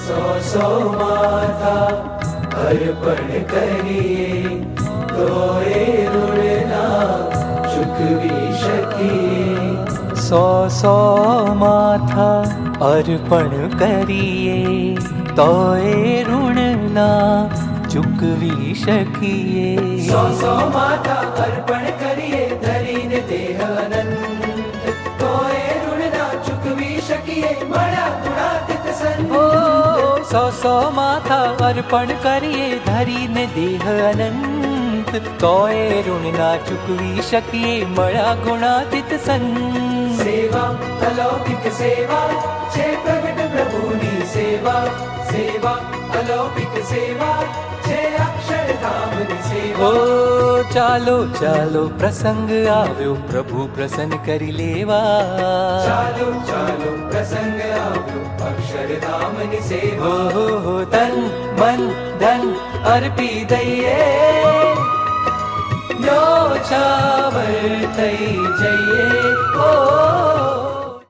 સો માથા અર્પણ કરીએ તો એ ઋણના ચૂકવી શકીએ. સો માથા અર્પણ કરીએ તો એ ઋણના ચૂકવી શકીએ. સો માથા અર્પણ કરીએ ધરીને દેહ અનંત તો એ ઋણના ચૂકવી શકીએ. મળ્યા ગુણાતીત સંત. સો માથા અર્પણ કરીએ ધરીને દેહ અનંત તો એ ઋણના ચૂકવી શકીએ. મળ્યા ગુણાતીત સંત. સેવા અલૌકિક સેવા છે પ્રગટ પ્રભુની સેવા. સેવા અલૌકિક સેવા છે અક્ષરધામની સેવા. ચાલો ચાલો પ્રસંગ આવ્યો પ્રભુ પ્રસન્ન કરી લેવા. ચાલો ચાલો પ્રસંગ આવ્યો અક્ષરધામની સેવા. તન મન ધન અર્પી દઈએ, ન્યોછાવર થઈ જઈએ.